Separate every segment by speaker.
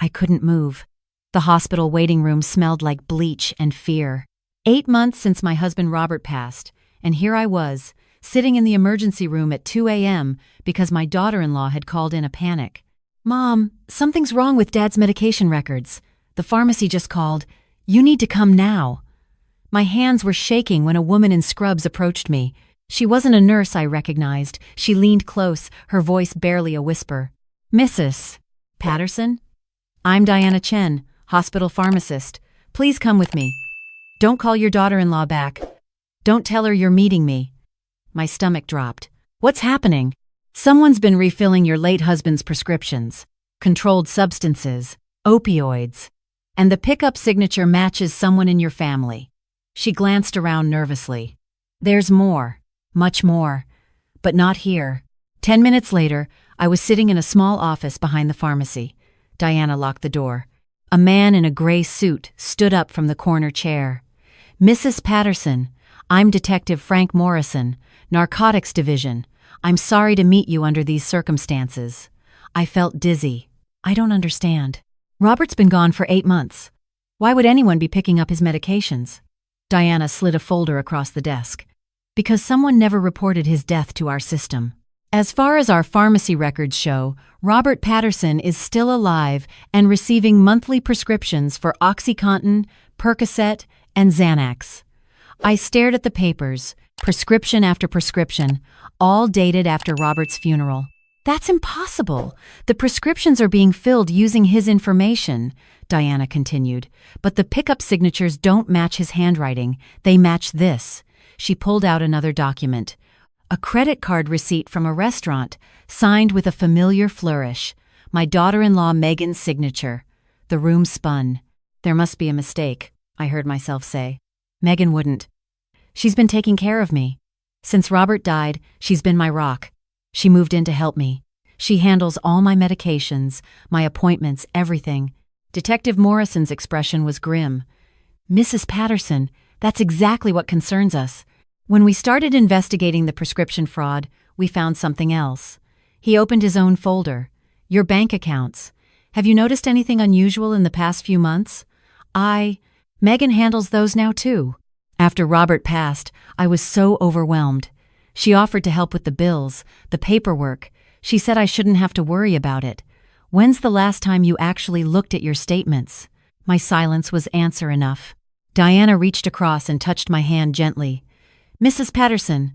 Speaker 1: I couldn't move. The hospital waiting room smelled like bleach and fear. 8 months since my husband Robert passed, and here I was, sitting in the emergency room at 2 a.m. because my daughter-in-law had called in a panic. "Mom, something's wrong with Dad's medication records. The pharmacy just called. You need to come now." My hands were shaking when a woman in scrubs approached me. She wasn't a nurse I recognized. She leaned close, her voice barely a whisper. "Mrs. Patterson? I'm Diana Chen, hospital pharmacist. Please come with me. Don't call your daughter-in-law back. Don't tell her you're meeting me." My stomach dropped. "What's happening?" "Someone's been refilling your late husband's prescriptions. Controlled substances, opioids. And the pickup signature matches someone in your family." She glanced around nervously. "There's more, much more. But not here." 10 minutes later, I was sitting in a small office behind the pharmacy. Diana locked the door. A man in a gray suit stood up from the corner chair. "Mrs. Patterson, I'm Detective Frank Morrison, Narcotics Division. I'm sorry to meet you under these circumstances." I felt dizzy. "I don't understand. Robert's been gone for 8 months. Why would anyone be picking up his medications?" Diana slid a folder across the desk. "Because someone never reported his death to our system. As far as our pharmacy records show, Robert Patterson is still alive and receiving monthly prescriptions for OxyContin, Percocet, and Xanax." I stared at the papers, prescription after prescription, all dated after Robert's funeral. "That's impossible. The prescriptions are being filled using his information," Diana continued. "But the pickup signatures don't match his handwriting. They match this." She pulled out another document. A credit card receipt from a restaurant, signed with a familiar flourish. My daughter-in-law Megan's signature. The room spun. "There must be a mistake," I heard myself say. "Megan wouldn't. She's been taking care of me. Since Robert died, she's been my rock. She moved in to help me. She handles all my medications, my appointments, everything." Detective Morrison's expression was grim. "Mrs. Patterson, that's exactly what concerns us. When we started investigating the prescription fraud, we found something else." He opened his own folder. "Your bank accounts. Have you noticed anything unusual in the past few months?" Megan handles those now too. After Robert passed, I was so overwhelmed. She offered to help with the bills, the paperwork. She said I shouldn't have to worry about it. "When's the last time you actually looked at your statements?" My silence was answer enough. Diana reached across and touched my hand gently. "Mrs. Patterson,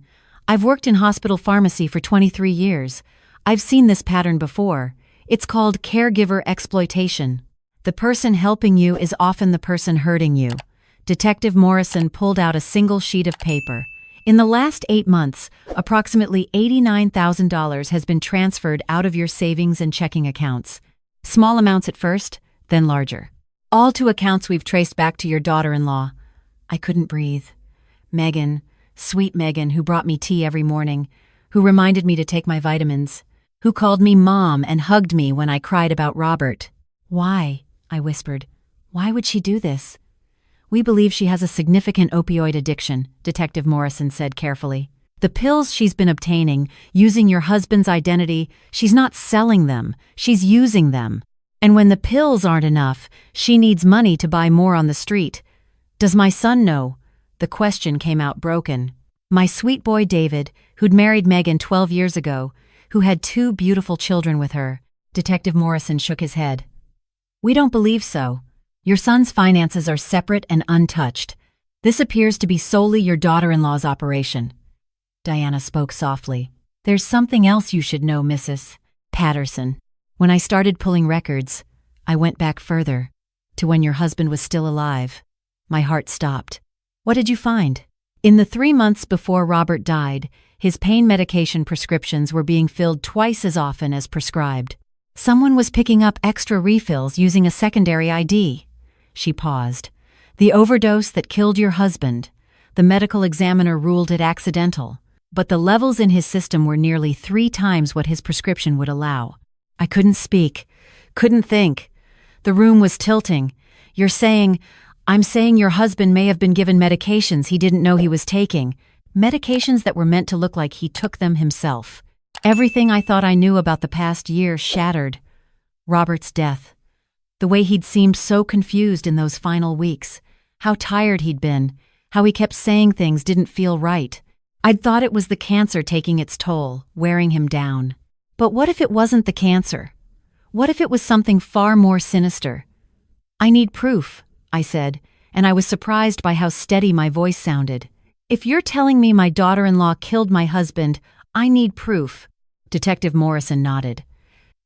Speaker 1: I've worked in hospital pharmacy for 23 years. I've seen this pattern before. It's called caregiver exploitation. The person helping you is often the person hurting you." Detective Morrison pulled out a single sheet of paper. "In the last 8 months, approximately $89,000 has been transferred out of your savings and checking accounts. Small amounts at first, then larger. All to accounts we've traced back to your daughter-in-law." I couldn't breathe. Megan, sweet Megan, who brought me tea every morning, who reminded me to take my vitamins, who called me Mom and hugged me when I cried about Robert. "Why?" I whispered. "Why would she do this?" "We believe she has a significant opioid addiction," Detective Morrison said carefully. "The pills she's been obtaining, using your husband's identity, she's not selling them, she's using them. And when the pills aren't enough, she needs money to buy more on the street. Does my son know?" The question came out broken. "My sweet boy David, who'd married Megan 12 years ago, who had 2 beautiful children with her." Detective Morrison shook his head. "We don't believe so. Your son's finances are separate and untouched. This appears to be solely your daughter-in-law's operation." Diana spoke softly. "There's something else you should know, Mrs. Patterson. When I started pulling records, I went back further, to when your husband was still alive." My heart stopped. "What did you find?" "In the 3 months before Robert died, his pain medication prescriptions were being filled twice as often as prescribed. Someone was picking up extra refills using a secondary ID." She paused. "The overdose that killed your husband. The medical examiner ruled it accidental, but the levels in his system were nearly 3 times what his prescription would allow." I couldn't speak, couldn't think. The room was tilting. I'm saying your husband may have been given medications he didn't know he was taking, medications that were meant to look like he took them himself. Everything I thought I knew about the past year shattered. Robert's death. The way he'd seemed so confused in those final weeks. How tired he'd been. How he kept saying things didn't feel right. I'd thought it was the cancer taking its toll, wearing him down. But what if it wasn't the cancer? What if it was something far more sinister? "I need proof," I said, and I was surprised by how steady my voice sounded. "If you're telling me my daughter-in-law killed my husband, I need proof." Detective Morrison nodded.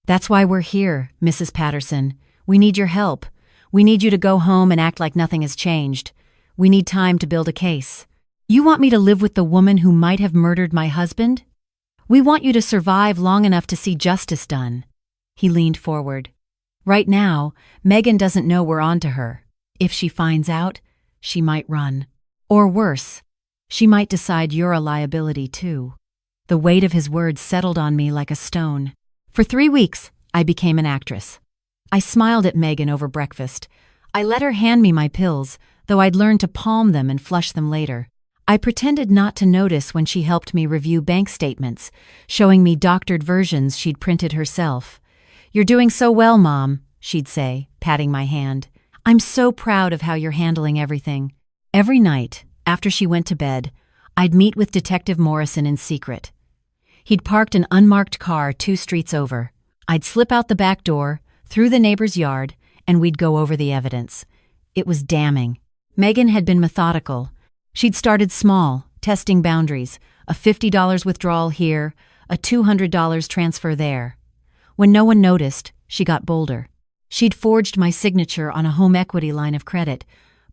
Speaker 1: "That's why we're here, Mrs. Patterson. We need your help. We need you to go home and act like nothing has changed. We need time to build a case. You want me to live with the woman who might have murdered my husband? We want you to survive long enough to see justice done." He leaned forward. "Right now, Megan doesn't know we're on to her. If she finds out, she might run. Or worse, she might decide you're a liability too." The weight of his words settled on me like a stone. For 3 weeks, I became an actress. I smiled at Megan over breakfast. I let her hand me my pills, though I'd learned to palm them and flush them later. I pretended not to notice when she helped me review bank statements, showing me doctored versions she'd printed herself. "You're doing so well, Mom," she'd say, patting my hand. "I'm so proud of how you're handling everything." Every night, after she went to bed, I'd meet with Detective Morrison in secret. He'd parked an unmarked car 2 streets over. I'd slip out the back door, through the neighbor's yard, and we'd go over the evidence. It was damning. Megan had been methodical. She'd started small, testing boundaries, a $50 withdrawal here, a $200 transfer there. When no one noticed, she got bolder. She'd forged my signature on a home equity line of credit,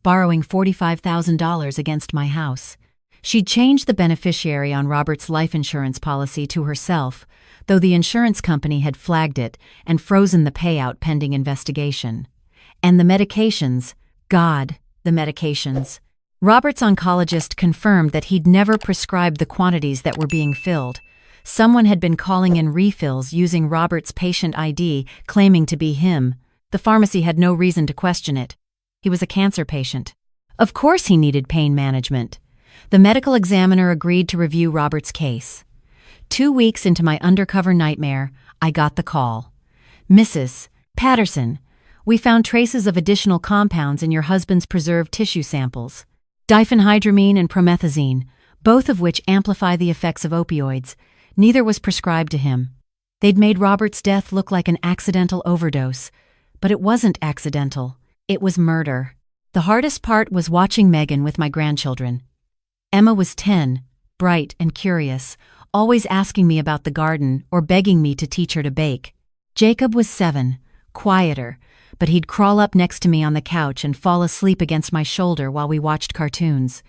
Speaker 1: borrowing $45,000 against my house. She'd changed the beneficiary on Robert's life insurance policy to herself, though the insurance company had flagged it and frozen the payout pending investigation. And the medications, God, the medications. Robert's oncologist confirmed that he'd never prescribed the quantities that were being filled. Someone had been calling in refills using Robert's patient ID, claiming to be him. The pharmacy had no reason to question it. He was a cancer patient. Of course he needed pain management. The medical examiner agreed to review Robert's case. 2 weeks into my undercover nightmare, I got the call. "Mrs. Patterson, we found traces of additional compounds in your husband's preserved tissue samples. Diphenhydramine and promethazine, both of which amplify the effects of opioids. Neither was prescribed to him. They'd made Robert's death look like an accidental overdose. But it wasn't accidental. It was murder." The hardest part was watching Megan with my grandchildren. Emma was 10, bright and curious, always asking me about the garden or begging me to teach her to bake. Jacob was 7, quieter, but he'd crawl up next to me on the couch and fall asleep against my shoulder while we watched cartoons.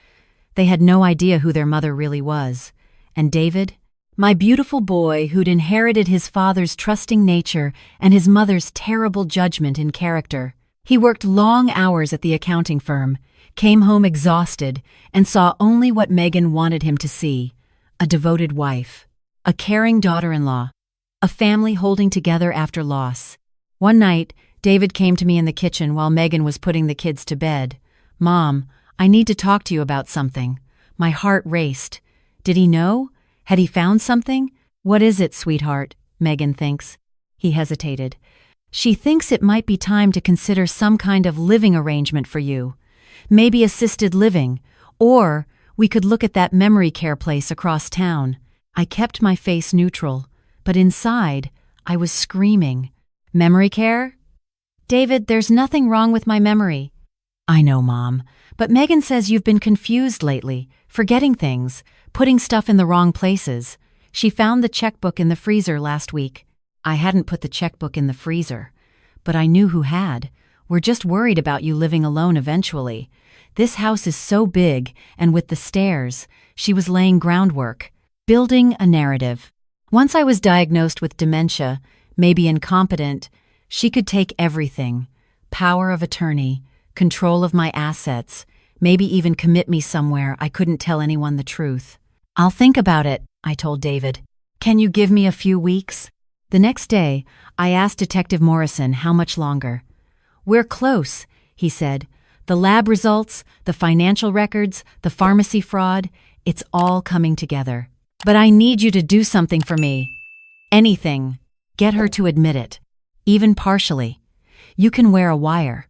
Speaker 1: They had no idea who their mother really was. And David? My beautiful boy who'd inherited his father's trusting nature and his mother's terrible judgment in character. He worked long hours at the accounting firm, came home exhausted, and saw only what Megan wanted him to see: a devoted wife, a caring daughter-in-law, a family holding together after loss. One night, David came to me in the kitchen while Megan was putting the kids to bed. "Mom, I need to talk to you about something." My heart raced. Did he know? Had he found something? "What is it, sweetheart?" Megan thinks. He hesitated. "She thinks it might be time to consider some kind of living arrangement for you. Maybe assisted living, or we could look at that memory care place across town." I kept my face neutral, but inside, I was screaming. "Memory care? David, there's nothing wrong with my memory." "I know, Mom, but Megan says you've been confused lately, forgetting things, putting stuff in the wrong places. She found the checkbook in the freezer last week." I hadn't put the checkbook in the freezer, but I knew who had. "We're just worried about you living alone eventually. This house is so big, and with the stairs," she was laying groundwork, building a narrative. Once I was diagnosed with dementia, maybe incompetent, she could take everything: power of attorney, control of my assets, maybe even commit me somewhere I couldn't tell anyone the truth. "I'll think about it," I told David. "Can you give me a few weeks?" The next day, I asked Detective Morrison how much longer. "We're close," he said. "The lab results, the financial records, the pharmacy fraud, it's all coming together. But I need you to do something for me. Anything. Get her to admit it. Even partially. You can wear a wire.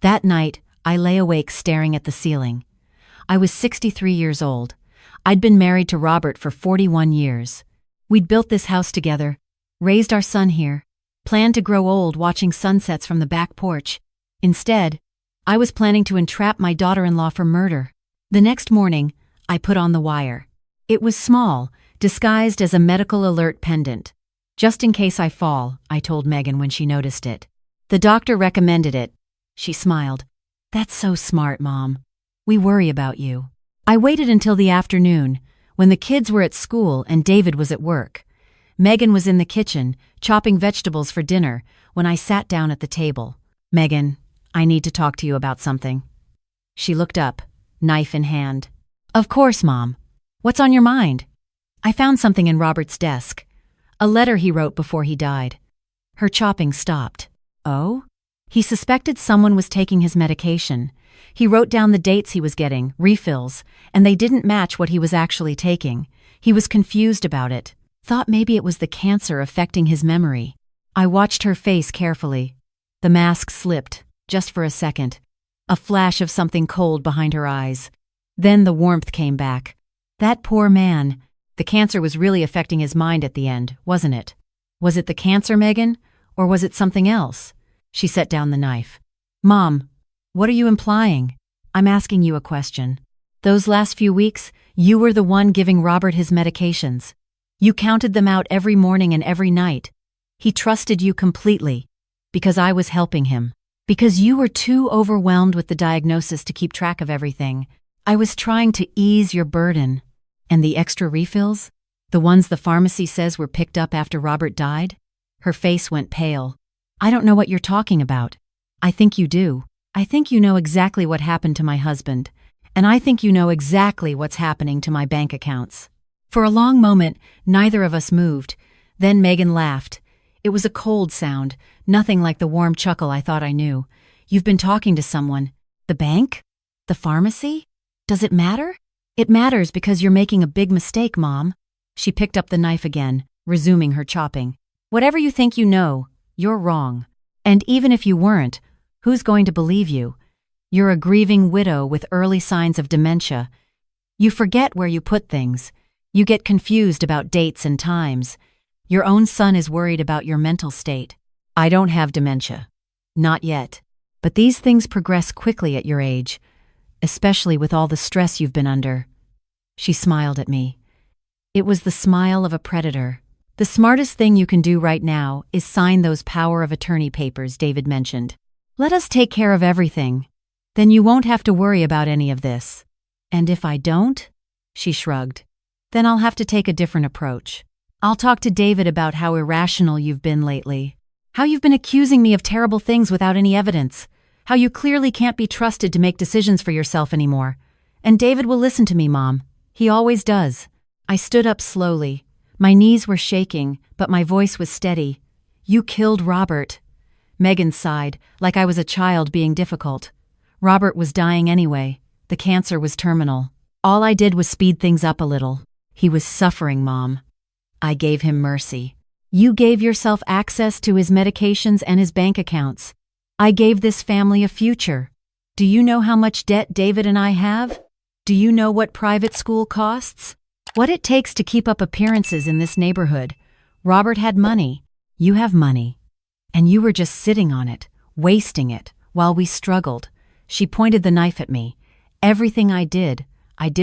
Speaker 1: That night, I lay awake staring at the ceiling. I was 63 years old. I'd been married to Robert for 41 years. We'd built this house together, raised our son here, planned to grow old watching sunsets from the back porch. Instead, I was planning to entrap my daughter-in-law for murder. The next morning, I put on the wire. It was small, disguised as a medical alert pendant. Just in case I fall, I told Megan when she noticed it. The doctor recommended it. She smiled. That's so smart, Mom. We worry about you. I waited until the afternoon, when the kids were at school and David was at work. Megan was in the kitchen, chopping vegetables for dinner, when I sat down at the table. Megan, I need to talk to you about something. She looked up, knife in hand. Of course, Mom. What's on your mind? I found something in Robert's desk. A letter he wrote before he died. Her chopping stopped. Oh? He suspected someone was taking his medication. He wrote down the dates he was getting, refills, and they didn't match what he was actually taking. He was confused about it. Thought maybe it was the cancer affecting his memory. I watched her face carefully. The mask slipped, just for a second. A flash of something cold behind her eyes. Then the warmth came back. That poor man. The cancer was really affecting his mind at the end, wasn't it? Was it the cancer, Megan? Or was it something else? She set down the knife. Mom, what are you implying? I'm asking you a question. Those last few weeks, you were the one giving Robert his medications. You counted them out every morning and every night. He trusted you completely. Because I was helping him. Because you were too overwhelmed with the diagnosis to keep track of everything. I was trying to ease your burden. And the extra refills? The ones the pharmacy says were picked up after Robert died? Her face went pale. I don't know what you're talking about. I think you do. I think you know exactly what happened to my husband. And I think you know exactly what's happening to my bank accounts. For a long moment, neither of us moved. Then Megan laughed. It was a cold sound, nothing like the warm chuckle I thought I knew. You've been talking to someone. The bank? The pharmacy? Does it matter? It matters because you're making a big mistake, Mom. She picked up the knife again, resuming her chopping. Whatever you think you know, you're wrong. And even if you weren't, who's going to believe you? You're a grieving widow with early signs of dementia. You forget where you put things. You get confused about dates and times. Your own son is worried about your mental state. I don't have dementia. Not yet. But these things progress quickly at your age, especially with all the stress you've been under. She smiled at me. It was the smile of a predator. The smartest thing you can do right now is sign those power of attorney papers David mentioned. Let us take care of everything. Then you won't have to worry about any of this. And if I don't? She shrugged. Then I'll have to take a different approach. I'll talk to David about how irrational you've been lately. How you've been accusing me of terrible things without any evidence. How you clearly can't be trusted to make decisions for yourself anymore. And David will listen to me, Mom. He always does. I stood up slowly. My knees were shaking, but my voice was steady. You killed Robert. Megan sighed, like I was a child being difficult. Robert was dying anyway. The cancer was terminal. All I did was speed things up a little. He was suffering, Mom. I gave him mercy. You gave yourself access to his medications and his bank accounts. I gave this family a future. Do you know how much debt David and I have? Do you know what private school costs? What it takes to keep up appearances in this neighborhood? Robert had money. You have money. And you were just sitting on it, wasting it, while we struggled. She pointed the knife at me. Everything I did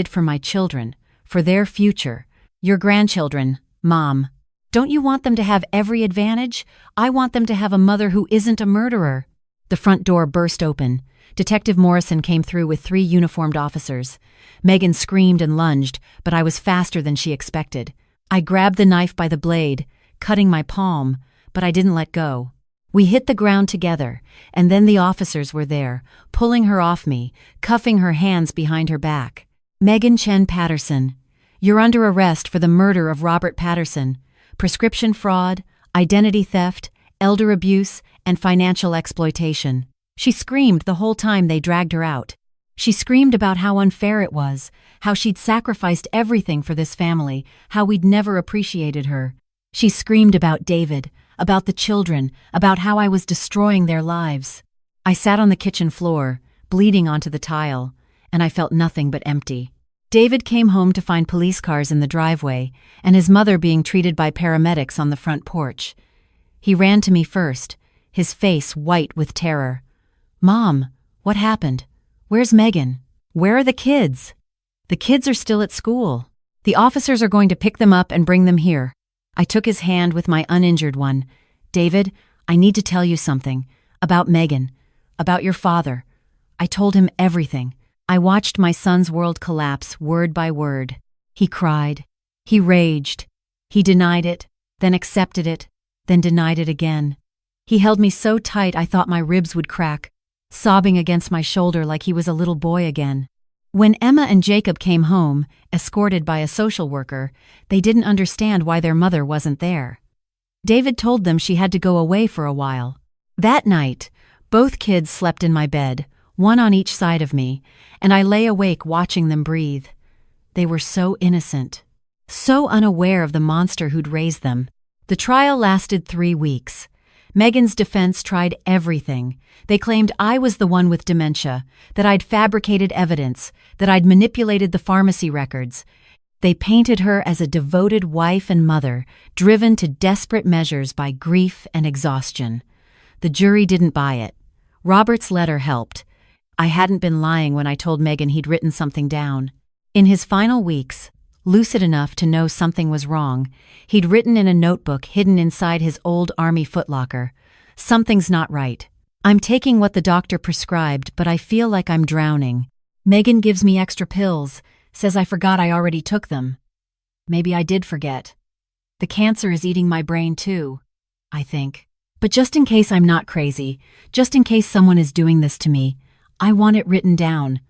Speaker 1: for my children, for their future. Your grandchildren, Mom. Don't you want them to have every advantage? I want them to have a mother who isn't a murderer. The front door burst open. Detective Morrison came through with 3 uniformed officers. Megan screamed and lunged, but I was faster than she expected. I grabbed the knife by the blade, cutting my palm, but I didn't let go. We hit the ground together, and then the officers were there, pulling her off me, cuffing her hands behind her back. Megan Chen Patterson, you're under arrest for the murder of Robert Patterson, prescription fraud, identity theft, elder abuse, and financial exploitation. She screamed the whole time they dragged her out. She screamed about how unfair it was, how she'd sacrificed everything for this family, how we'd never appreciated her. She screamed about David, about the children, about how I was destroying their lives. I sat on the kitchen floor, bleeding onto the tile, and I felt nothing but empty. David came home to find police cars in the driveway and his mother being treated by paramedics on the front porch. He ran to me first, his face white with terror. "Mom, what happened? Where's Megan? Where are the kids?" "The kids are still at school. The officers are going to pick them up and bring them here." I took his hand with my uninjured one. "David, I need to tell you something. About Megan. About your father." I told him everything. I watched my son's world collapse word by word. He cried. He raged. He denied it, then accepted it, then denied it again. He held me so tight I thought my ribs would crack, sobbing against my shoulder like he was a little boy again. When Emma and Jacob came home, escorted by a social worker, they didn't understand why their mother wasn't there. David told them she had to go away for a while. That night, both kids slept in my bed, one on each side of me, and I lay awake watching them breathe. They were so innocent, so unaware of the monster who'd raised them. The trial lasted 3 weeks. Megan's defense tried everything. They claimed I was the one with dementia, that I'd fabricated evidence, that I'd manipulated the pharmacy records. They painted her as a devoted wife and mother, driven to desperate measures by grief and exhaustion. The jury didn't buy it. Robert's letter helped. I hadn't been lying when I told Megan he'd written something down. In his final weeks, lucid enough to know something was wrong, he'd written in a notebook hidden inside his old army footlocker, "Something's not right. I'm taking what the doctor prescribed, but I feel like I'm drowning. Megan gives me extra pills, says I forgot I already took them. Maybe I did forget. The cancer is eating my brain too, I think. But just in case I'm not crazy, just in case someone is doing this to me, I want it written down.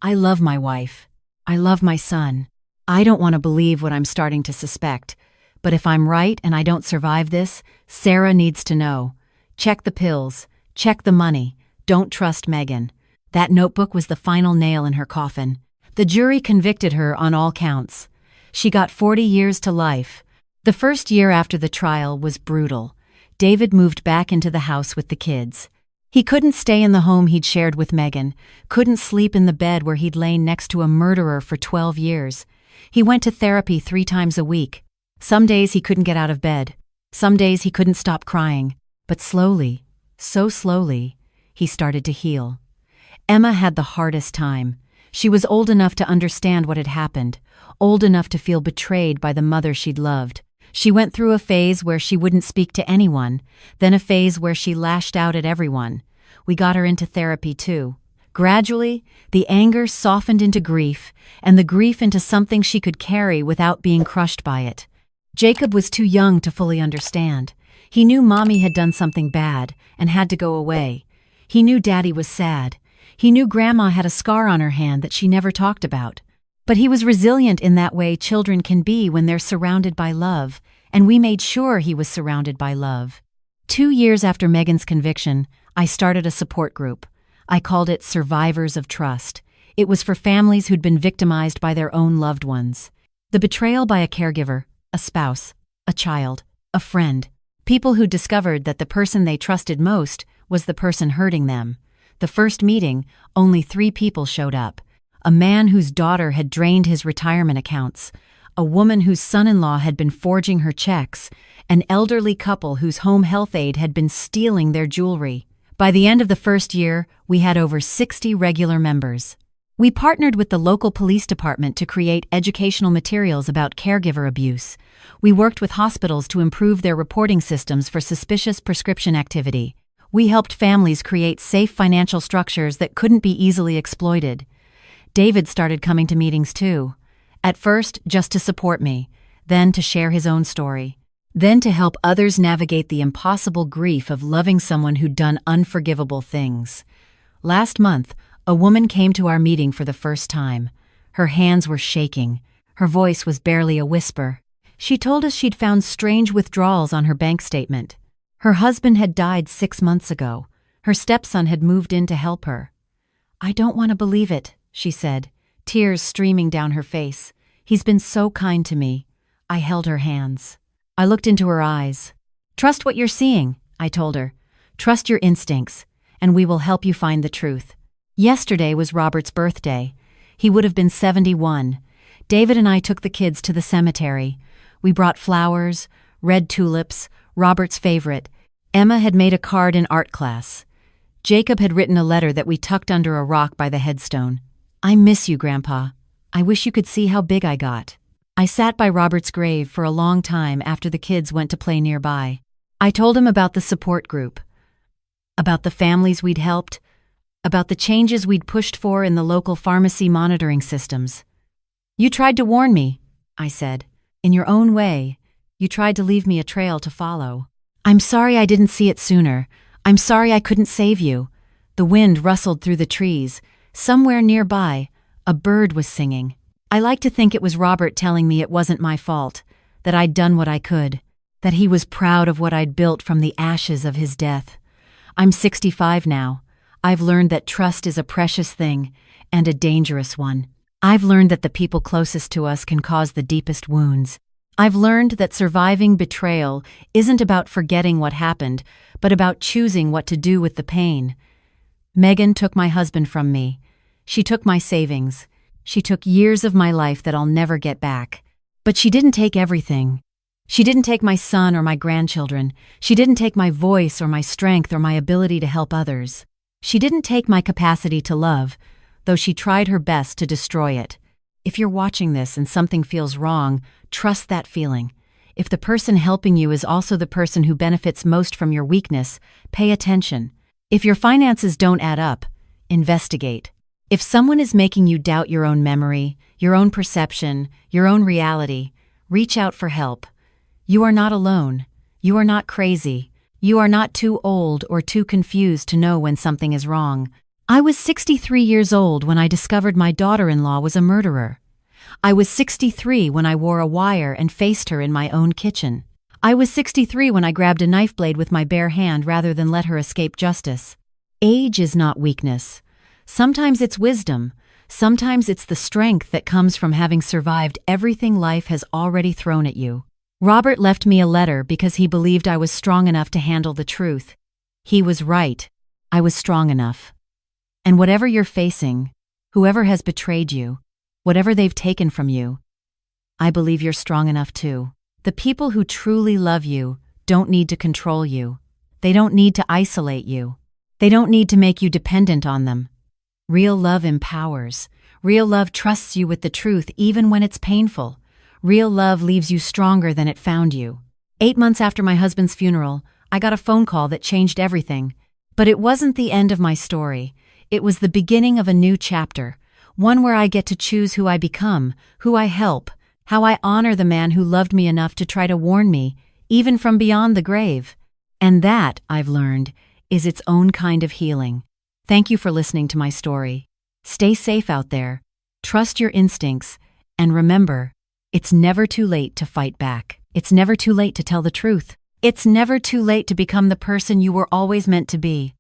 Speaker 1: I love my wife. I love my son. I don't want to believe what I'm starting to suspect, but if I'm right and I don't survive this, Sarah needs to know. Check the pills. Check the money. Don't trust Megan." That notebook was the final nail in her coffin. The jury convicted her on all counts. She got 40 years to life. The first year after the trial was brutal. David moved back into the house with the kids. He couldn't stay in the home he'd shared with Megan, couldn't sleep in the bed where he'd lain next to a murderer for 12 years. He went to therapy 3 times a week. Some days he couldn't get out of bed. Some days he couldn't stop crying. But slowly, so slowly, he started to heal. Emma had the hardest time. She was old enough to understand what had happened, old enough to feel betrayed by the mother she'd loved. She went through a phase where she wouldn't speak to anyone, then a phase where she lashed out at everyone. We got her into therapy too. Gradually, the anger softened into grief, and the grief into something she could carry without being crushed by it. Jacob was too young to fully understand. He knew Mommy had done something bad and had to go away. He knew Daddy was sad. He knew Grandma had a scar on her hand that she never talked about. But he was resilient in that way children can be when they're surrounded by love, and we made sure he was surrounded by love. 2 years after Megan's conviction, I started a support group. I called it Survivors of Trust. It was for families who'd been victimized by their own loved ones. The betrayal by a caregiver, a spouse, a child, a friend. People who discovered that the person they trusted most was the person hurting them. The first meeting, only 3 people showed up. A man whose daughter had drained his retirement accounts, a woman whose son-in-law had been forging her checks, an elderly couple whose home health aide had been stealing their jewelry. By the end of the first year, we had over 60 regular members. We partnered with the local police department to create educational materials about caregiver abuse. We worked with hospitals to improve their reporting systems for suspicious prescription activity. We helped families create safe financial structures that couldn't be easily exploited. David started coming to meetings too. At first, just to support me, then to share his own story, then to help others navigate the impossible grief of loving someone who'd done unforgivable things. Last month, a woman came to our meeting for the first time. Her hands were shaking. Her voice was barely a whisper. She told us she'd found strange withdrawals on her bank statement. Her husband had died 6 months ago. Her stepson had moved in to help her. "I don't want to believe it," she said, tears streaming down her face. "He's been so kind to me." I held her hands. I looked into her eyes. Trust what you're seeing, I told her. Trust your instincts, and we will help you find the truth. Yesterday was Robert's birthday. He would have been 71. David and I took the kids to the cemetery. We brought flowers, red tulips, Robert's favorite. Emma had made a card in art class. Jacob had written a letter that we tucked under a rock by the headstone. I miss you, Grandpa. I wish you could see how big I got. I sat by Robert's grave for a long time after the kids went to play nearby. I told him about the support group, about the families we'd helped, about the changes we'd pushed for in the local pharmacy monitoring systems. You tried to warn me, I said. In your own way, you tried to leave me a trail to follow. I'm sorry I didn't see it sooner. I'm sorry I couldn't save you. The wind rustled through the trees. Somewhere nearby, a bird was singing. I like to think it was Robert telling me it wasn't my fault, that I'd done what I could, that he was proud of what I'd built from the ashes of his death. I'm 65 now. I've learned that trust is a precious thing, and a dangerous one. I've learned that the people closest to us can cause the deepest wounds. I've learned that surviving betrayal isn't about forgetting what happened, but about choosing what to do with the pain. Megan took my husband from me. She took my savings. She took years of my life that I'll never get back. But she didn't take everything. She didn't take my son or my grandchildren. She didn't take my voice or my strength or my ability to help others. She didn't take my capacity to love, though she tried her best to destroy it. If you're watching this and something feels wrong, trust that feeling. If the person helping you is also the person who benefits most from your weakness, pay attention. If your finances don't add up, investigate. If someone is making you doubt your own memory, your own perception, your own reality, reach out for help. You are not alone. You are not crazy. You are not too old or too confused to know when something is wrong. I was 63 years old when I discovered my daughter-in-law was a murderer. I was 63 when I wore a wire and faced her in my own kitchen. I was 63 when I grabbed a knife blade with my bare hand rather than let her escape justice. Age is not weakness. Sometimes it's wisdom. Sometimes it's the strength that comes from having survived everything life has already thrown at you. Robert left me a letter because he believed I was strong enough to handle the truth. He was right. I was strong enough. And whatever you're facing, whoever has betrayed you, whatever they've taken from you, I believe you're strong enough too. The people who truly love you don't need to control you. They don't need to isolate you. They don't need to make you dependent on them. Real love empowers. Real love trusts you with the truth even when it's painful. Real love leaves you stronger than it found you. 8 months after my husband's funeral, I got a phone call that changed everything. But it wasn't the end of my story. It was the beginning of a new chapter, one where I get to choose who I become, who I help, how I honor the man who loved me enough to try to warn me, even from beyond the grave. And that, I've learned, is its own kind of healing. Thank you for listening to my story. Stay safe out there, trust your instincts, and remember, it's never too late to fight back. It's never too late to tell the truth. It's never too late to become the person you were always meant to be.